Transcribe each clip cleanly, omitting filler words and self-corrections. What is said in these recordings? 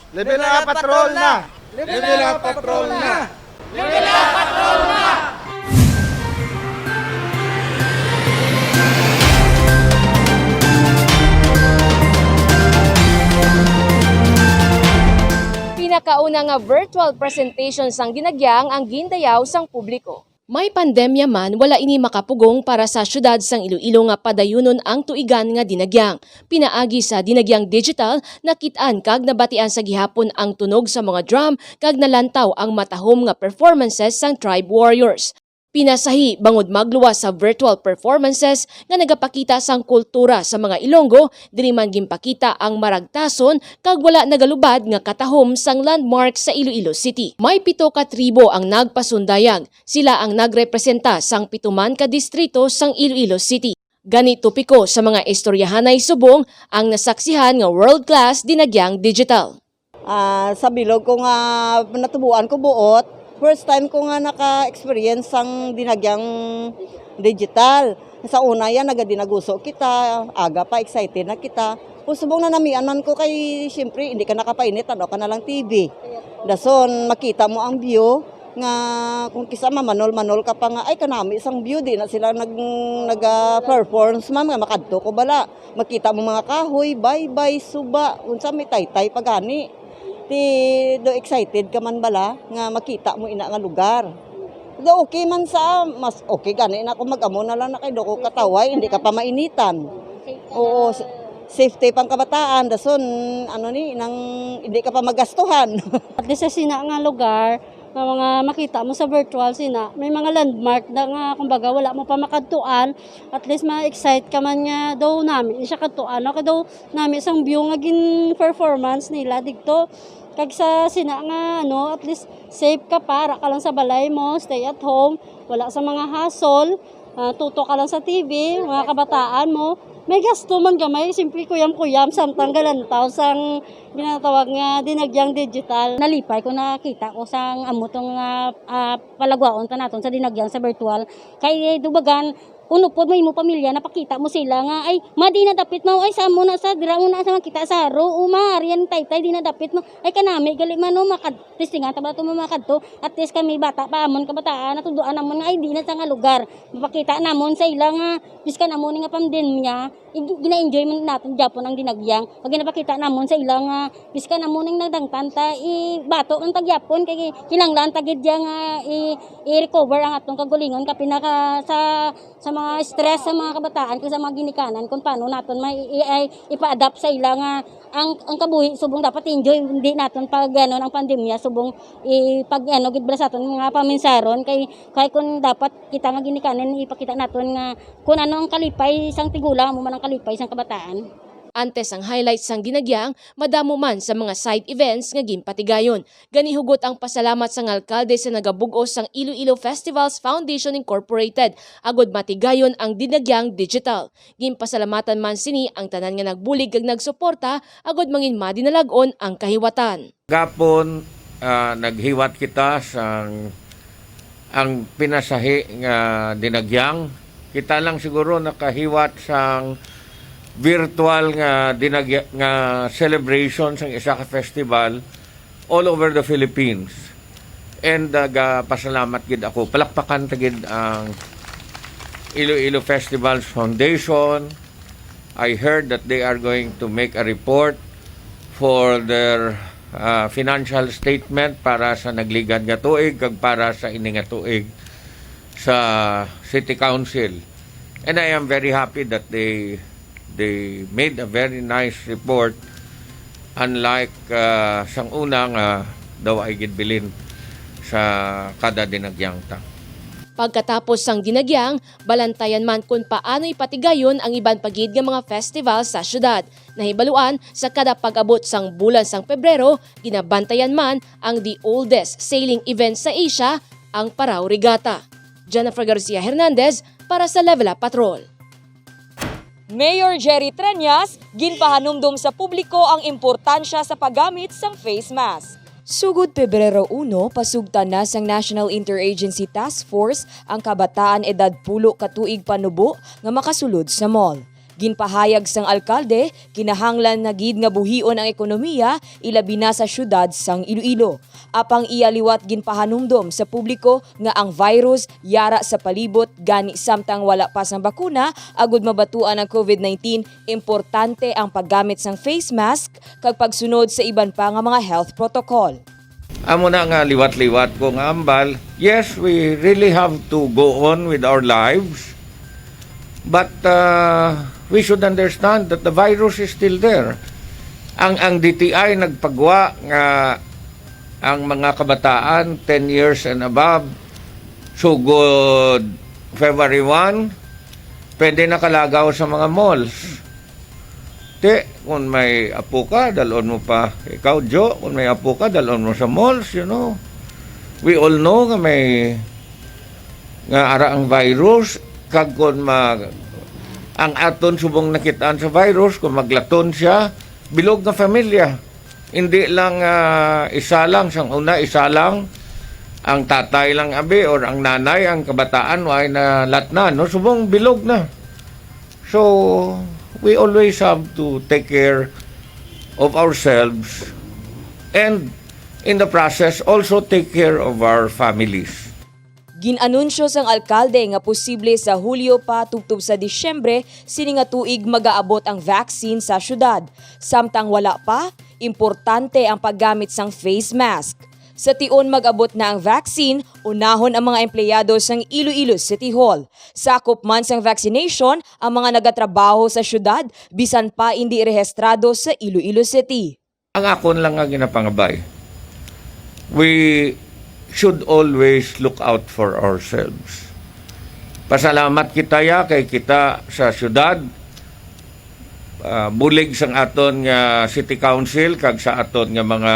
Level up patrol na! Level up patrol na! Level up patrol na! Pinakauna nga virtual presentation sang ginagyang ang gindayaw sang publiko. May pandemya man, wala ini makapugong para sa syudad sang Iloilo nga padayunon ang tuigan nga dinagyang. Pinaagi sa dinagyang digital, nakitaan kag nabatian sa gihapon ang tunog sa mga drum kag nalantaw ang matahom nga performances sang Tribe Warriors. Pinasahi bangod magluwas sa virtual performances nga nagapakita sang kultura sa mga Ilonggo, dili man gimpakita ang maragtason kag wala nagalubad nga katahom sang landmark sa Iloilo City. May 7 ka tribo ang nagpasundayag. Sila ang nagrepresenta sang 7 ka distrito sang Iloilo City. Ganito piko sa mga istoryahanay subong ang nasaksihan nga world-class dinagyang digital. Sa bilog ko nga natubuan ko buot. First time ko nga naka-experience sang dinagyang digital. Sa una yan, nagadinaguso kita, aga pa, excited na kita. Kung subong na namianan ko kay, siyempre, hindi ka nakapainit, ano ka na lang TV. Dason, makita mo ang view, nga kung kisa manol ka pa nga, ay kanami isang view, di na sila nag-performance, ma'am, nga makadto ko bala. Makita mo mga kahoy, bye-bye, suba, unsa may taytay pagani. Do excited ka man bala nga makita mo ina nga lugar. Do okay man sa mas okay gani na kung mag-amo na lang na kay do ko kataway hindi ka pa mainitan. Oo, safety pang kabataan dason ano ni nang hindi ka pa magastuhan. At least sa sina nga lugar nga mga makita mo sa virtual sina, may mga landmark na nga kumbaga wala mo pa makadtuan, at least ma-excite ka man nga daw namin siya kadtuan o daw namin isang view nga gin performance nila dito. Kag sa sina nga ano, at least safe ka para ka lang sa balay mo, stay at home, wala sa mga hassle, tuto ka lang sa TV, mga kabataan mo. May gasto man gamay, simple kuyam-kuyam, samtang galantaw, sang ginatawag nga dinagyang digital. Nalipay ko nakita ko sang amutong palagwaon ta naton sa dinagyang sa virtual. Kay dubagan, uno po may mo pamilya, napakita mo sila nga, ay, di na dapit mo, ay, sa mo na sa, dira mo na sa makita sa haro, marian taytay, di na dapit mo, ay, kanami, gali man, tistingan, tabato mo makadto, at least kami bata, paamon, kabataan, natuduan namon nga, ay, di na sa nga lugar, mapakita namon sa ilang, biska namon nga pandemya, gina-enjoy mo natin Japon ang dinagyang, pag napakita namon sa ilang, biska namon ang nagdangtanta, bato ang tagyapon, kay kinanglan, tagidya nga, i-recover ang atong kagulingon, kapinaka sa mga stress sa mga kabataan kung sa mga ginikanan kung paano naton ipa-adapt sa ilang ang kabuhi subong dapat enjoy hindi naton pag ang pandemya subong pag gidbra sa aton mga paminsaron kay kung dapat kita nga ginikanan ipakita naton nga kung ano ang kalipay isang tigulang mo man ang kalipay isang kabataan. Antes ang highlights sang dinagyang, madamo man sa mga side events nga ginpatigayon. Ganihugot ang pasalamat sang alkalde sa nagabug-os sang Iloilo Festivals Foundation Incorporated, agod matigayon ang dinagyang digital. Ginpasalamatan man sini ang tanan nga nagbulig kag nagsuporta, agod mangin madinalagon ang kahiwatan. Gapon, naghiwat kita sang ang pinasahi nga dinagyang. Kita lang siguro nakahiwat sang virtual nga celebration sang isa ka festival all over the Philippines. And pasalamat gid ako. Palakpakan ta gid ang Iloilo Festivals Foundation. I heard that they are going to make a report for their financial statement para sa nagligad nga tuig kag para sa ini nga tuig sa City Council. And I am very happy that they made a very nice report, unlike sang unang daw ay gidbilin sa kada dinagyang ta. Pagkatapos sang dinagyang, balantayan man kung paano ipatigayon ang iban pagid nga mga festival sa syudad. Nahibaluan sa kada pag-abot sang bulan sang Pebrero, ginabantayan man ang the oldest sailing event sa Asia, ang Parao Regatta. Jennifer Garcia Hernandez para sa Level Up Patrol. Mayor Jerry Treñas, ginpahanumdum sa publiko ang importansya sa paggamit sang face mask. Sugod Pebrero 1, pasugtan na sang National Interagency Task Force ang kabataan edad 10 ka tuig panubo nga makasulod sa mall. Ginpahayag sang alkalde, kinahanglan na gid nga buhion ang ekonomiya ilabi na sa syudad sang Iloilo. Apang iyaliwat ginpahanumdom sa publiko nga ang virus yara sa palibot gani samtang wala pa sang bakuna agud mabatuan ang COVID-19, importante ang paggamit sang face mask kag pagsunod sa iban pa nga mga health protocol. Amo na nga liwat-liwat ko nga ambal, yes, we really have to go on with our lives. But we should understand that the virus is still there. Ang DTI nagpagwa nga ang mga kabataan 10 years and above, so good February 1, pwede nakalagaw sa mga malls. Kung may apo ka, dalon mo pa. Ikaw, Joe, kung may apo ka, dalon mo sa malls, you know. We all know nga may nga ara ang virus, kag kung ang aton subong nakitaan sa virus, kung maglaton siya, bilog na familia. Hindi lang isa lang, sang una, isa lang, ang tatay lang abi, or ang nanay, ang kabataan, ay na latna, no? Subong bilog na. So, we always have to take care of ourselves and in the process also take care of our families. Ginanunsyo sang alkalde nga posible sa Hulyo pa tubtob sa Disyembre sini nga tuig magaabot ang vaccine sa syudad. Samtang wala pa, importante ang paggamit sang face mask. Sa tion mag-abot na ang vaccine, unahon ang mga empleyado sang Iloilo City Hall. Sakop man sang vaccination ang mga nagatrabaho sa syudad bisan pa hindi rehistrado sa Iloilo City. Ang akon lang nga ginapangabay, we should always look out for ourselves. Pasalamat kita ya kay kita sa syudad, bulig sang aton nga City Council kag sa aton nga mga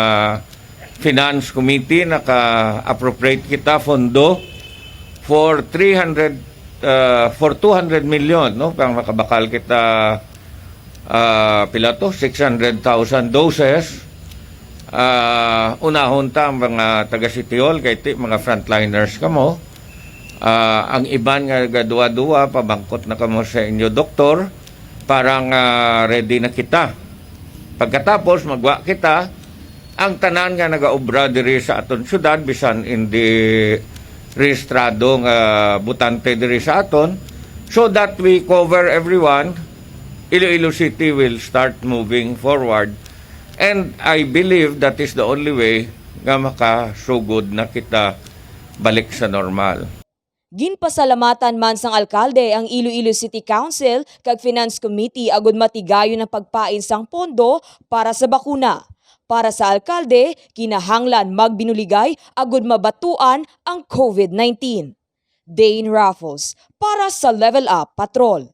Finance Committee naka-appropriate kita fondo for 200 million, no, pang makabakal kita pila to 600,000 doses. Unahon ta ang mga taga City Hall kay mga frontliners kamo. Ang iban nga gadua-dua pabangkot na kamo sa inyo doktor, parang ready na kita. Pagkatapos magwa kita ang tanan nga nagaobra diri sa aton syudad bisan hindi rehistrado nga butante diri sa aton, so that we cover everyone. Iloilo City will start moving forward, and I believe that is the only way nga makasugod na kita balik sa normal. Ginpasalamatan man sang alkalde ang Iloilo City Council kag Finance Committee agud matigayon ang pagpain sang pondo para sa bakuna. Para sa alkalde, kinahanglan magbinuligay agud mabatuan ang COVID-19. Dane Raffles para sa Level Up Patrol.